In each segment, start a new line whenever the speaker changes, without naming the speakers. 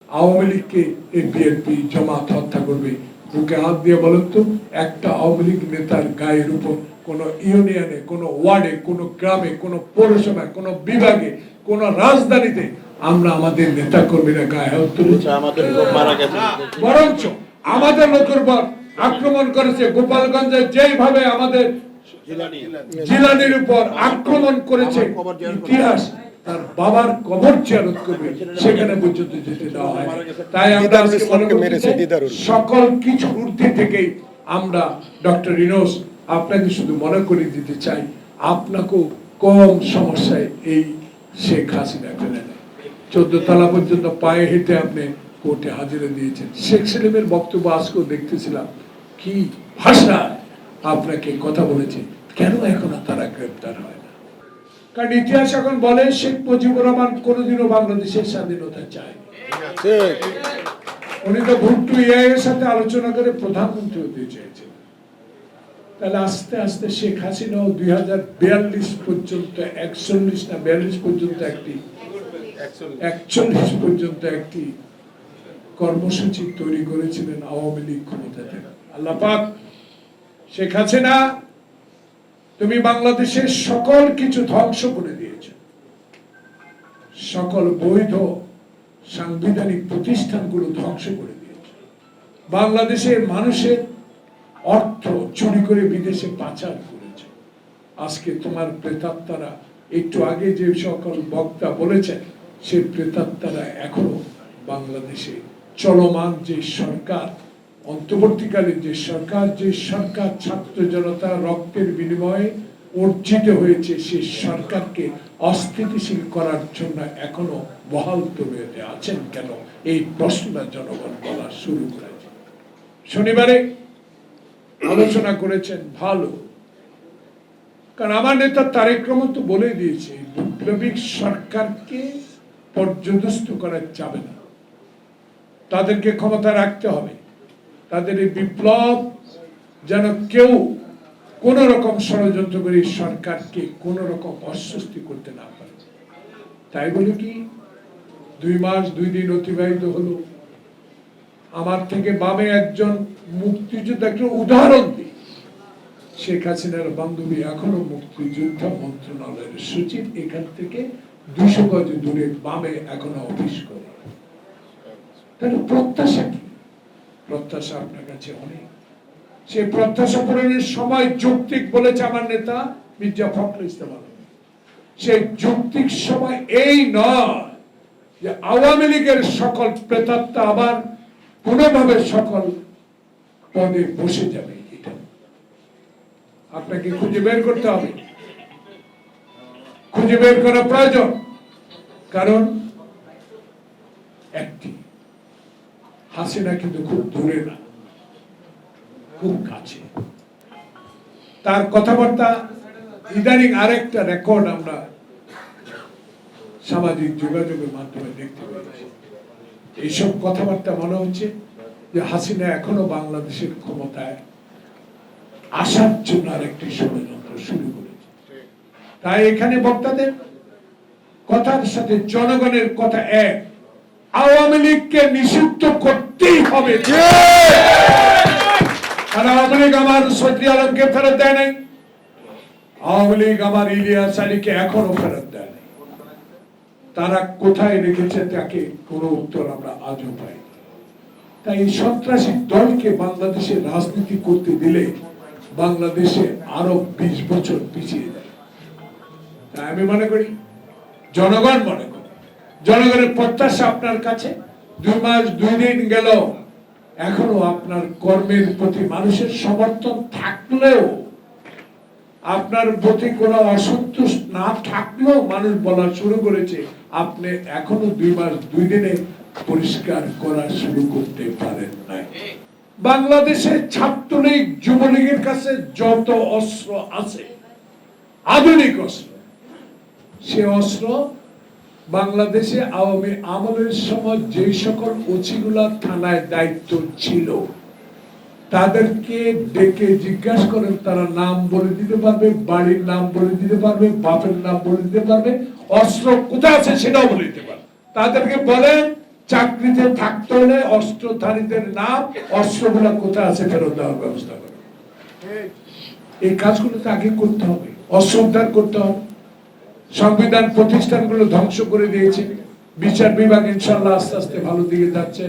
আওয়ামী লীগকে এই বিএনপি জামাত হত্যা করবে? বুকে হাত দিয়ে বলেন তো, একটা আওয়ামী লীগ নেতার গায়ের উপর কোন ইউনিয়নে, কোন ওয়ার্ডে, কোন গ্রামে, কোন পৌরসভায়, কোন বিভাগে, কোন রাজধানীতে আমরা আমাদের নেতা কর্মীরা গায়ে হাত তুলেছি? বরঞ্চ আমাদের লোকের উপর আক্রমণ করেছে। গোপালগঞ্জে যেইভাবে আমাদের জিলানির উপর আক্রমণ করেছে, ইতিহাস তার বাবার কবর জিয়ারত করবে সেখানে পর্যন্ত যেতে দেওয়া হয়। তাই আমরা সকল কিছু ঊর্ধ্বে থেকেই আমরা ডক্টর ইউনূস আপনাকে শুধু মনে করে দিতে চাই, আপনাকেও কম সমস্যায় এই শেখ হাসিনা ফেলে নেয়। 14 তলা পর্যন্ত পায়ে হেঁটে আপনি কোর্টে হাজিরা দিয়েছেন। শেখ সেলিমের বক্তব্য আজকেও দেখতেছিলাম, কি ভাষায় আপনাকে কথা বলেছে। কেন এখনো তারা গ্রেপ্তার হয় না? কারণ ইতিহাস এখন বলে শেখ মুজিবুর রহমান কোনোদিনও বাংলাদেশের স্বাধীনতা চায়নি। উনি তো ভুট্টো এর সাথে আলোচনা করে প্রধানমন্ত্রী হতে চেয়েছেন। তাহলে আস্তে আস্তে শেখ হাসিনা 2042 পর্যন্ত 41 না 42 পর্যন্ত 41 পর্যন্ত একটি কর্মসূচি তৈরি করেছিলেন আওয়ামী লীগ ক্ষমতা থেকে। আল্লাহ পাক, শেখ হাসিনা তুমি বাংলাদেশের সকল কিছু ধ্বংস করে দিয়েছ, সকল বৈধ সাংবিধানিক প্রতিষ্ঠানগুলো ধ্বংস করে দিয়েছ, বাংলাদেশের মানুষের অর্থ চুরি করে বিদেশে পাচার করেছ। আজকে তোমার প্রেতাত্মারা, একটু আগে যে সকল বক্তা বলেছেন, সেই প্রেতাত্মারা এখনো বাংলাদেশে চলমান যে সরকার, অন্তর্বর্তীকালীন যে সরকার ছাত্র জনতা রক্তের বিনিময়ে অর্জিত হয়েছে, সেই সরকারকে অস্থিতিশীল করার জন্য এখনো বহাল তবিয়তে আছেন কেন, এই প্রশ্নটা জনগণ বলা শুরু করেছে। শনিবারে আলোচনা করেছেন, ভালো, কারণ আমার নেতা তারেক রহমান তো বলে দিয়েছে বিপ্লবী সরকারকে পর্যদস্ত করা যাবে না, তাদেরকে ক্ষমতা রাখতে হবে। তাদের এই বিপ্লব যেন কেউ কোন রকম ষড়যন্ত্র করে সরকারকে কোন রকম অস্বস্তি করতে না পারে। তাই বলে কি 2 মাস 2 দিন অতিবাহিত হলো, আমার থেকে বামে একজন মুক্তিযোদ্ধাকে উদাহরণ দিই, শেখ হাসিনার বান্ধবী এখনো মুক্তিযোদ্ধা মন্ত্রণালয়ের সচিব, এখান থেকে 200 গজ দূরে বামে এখনো অফিস করে। তাহলে প্রত্যাশা কি? প্রত্যাশা আপনার কাছে অনেক। সেই প্রত্যাশা পূরণের সময় যৌক্তিক বলেছে আমার নেতা মির্জা ফখরুল ইসলাম আলমগীর। সেই যৌক্তিক সময় এই নয় যে আওয়ামী লীগের সকল প্রেতাত্মা আবার কোনোভাবে সকল পদে বসে যাবে। এটা আপনাকে খুঁজে বের করতে হবে, খুঁজে বের করা প্রয়োজন। কারণ একটি হাসিনা কিন্তু খুব দূরে না, খুব কাছে। তার কথাবার্তা ইদানিং আরেকটা রেকর্ড আমরা সামাজিক যোগাযোগের মাধ্যমে দেখতে পেয়েছি। এইসব কথাবার্তা মনে হচ্ছে যে হাসিনা এখনো বাংলাদেশের ক্ষমতায় আসার জন্য আরেকটি ষড়যন্ত্র শুরু করেছে। তাই এখানে বক্তাদের কথার সাথে জনগণের কথা এক, আওয়ামী লীগকে নিষিদ্ধ করতেই হবে। আর আওয়ামী লীগ আমার সৈয়দ আলমকে ফেরত দেয় নাই, আওয়ামী লীগ আমার ইলিয়াস আলীকে এখনো ফেরত দেয় নাই। তারা কোথায় রেখেছে তাকে কোনো উত্তর আমরা আজও পাই। তাই এই সন্ত্রাসী দলকে বাংলাদেশে রাজনীতি করতে দিলে বাংলাদেশে আরো 20 বছর পিছিয়ে যায়। তাই আমি মনে করি, জনগণ মনে করে, জনগণের প্রত্যাশা আপনার কাছে। 2 মাস 2 দিন গেল, এখনো আপনার কর্মের প্রতি মানুষের সমর্থন থাকলেও, আপনার প্রতি কোনো অসন্তোষ না থাকলেও মানুষ বলা শুরু করেছে আপনি এখনো 2 মাস 2 দিনে পরিষ্কার করা শুরু করতে পারেন নাই। বাংলাদেশে ছাত্রলীগ যুবলীগের কাছে যত অস্ত্র আছে, আধুনিক অস্ত্র, সে অস্ত্র বাংলাদেশে আওয়ামী আমলের সময় যে সকল ওসিগুলা থানায় দায়িত্ব ছিল তাদেরকে ডেকে জিজ্ঞাসা করেন, তারা নাম বলে দিতে পারবে, বাড়ির নাম বলে দিতে পারবে, বাপের নাম বলে দিতে পারবে, অস্ত্র কোথায় আছে সেটাও বলে দিতে পারবে। তাদেরকে বলেন চাকরিতে থাকতে হলে অস্ত্রধারীদের নাম, অস্ত্রগুলা কোথায় আছে ফেরত দেওয়ার ব্যবস্থা করো। এই কাজগুলো তো আগে করতে হবে, অস্ত্র উদ্ধার করতে হবে। সংবিধান প্রতিষ্ঠানগুলো ধ্বংস করে দিয়েছে। বিচার বিভাগ ইনশাল্লাহ আস্তে আস্তে ভালো দিকে যাচ্ছে।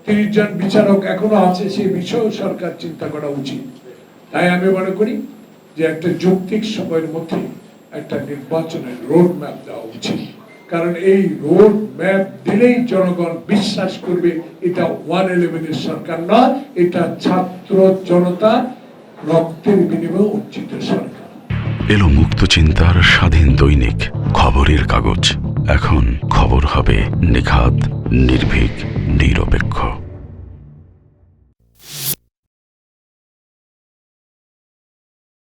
30 জন বিচারক এখনো আছে, সেই বিষয়েও সরকার চিন্তা করা উচিত। তাই আমি মনে করি যে একটা যৌক্তিক সময়ের মধ্যে একটা নির্বাচনের রোড ম্যাপ দেওয়া উচিত। কারণ এই রোড ম্যাপ দিলেই জনগণ বিশ্বাস করবে এটা 111 সরকার নয়, এটা ছাত্র জনতা রক্তের বিনিময়ে অর্জিত সরকার।
এলো মুক্ত চিন্তার স্বাধীন দৈনিক খবরের কাগজ। এখন খবর হবে নিখাত, নির্ভীক, নিরপেক্ষ।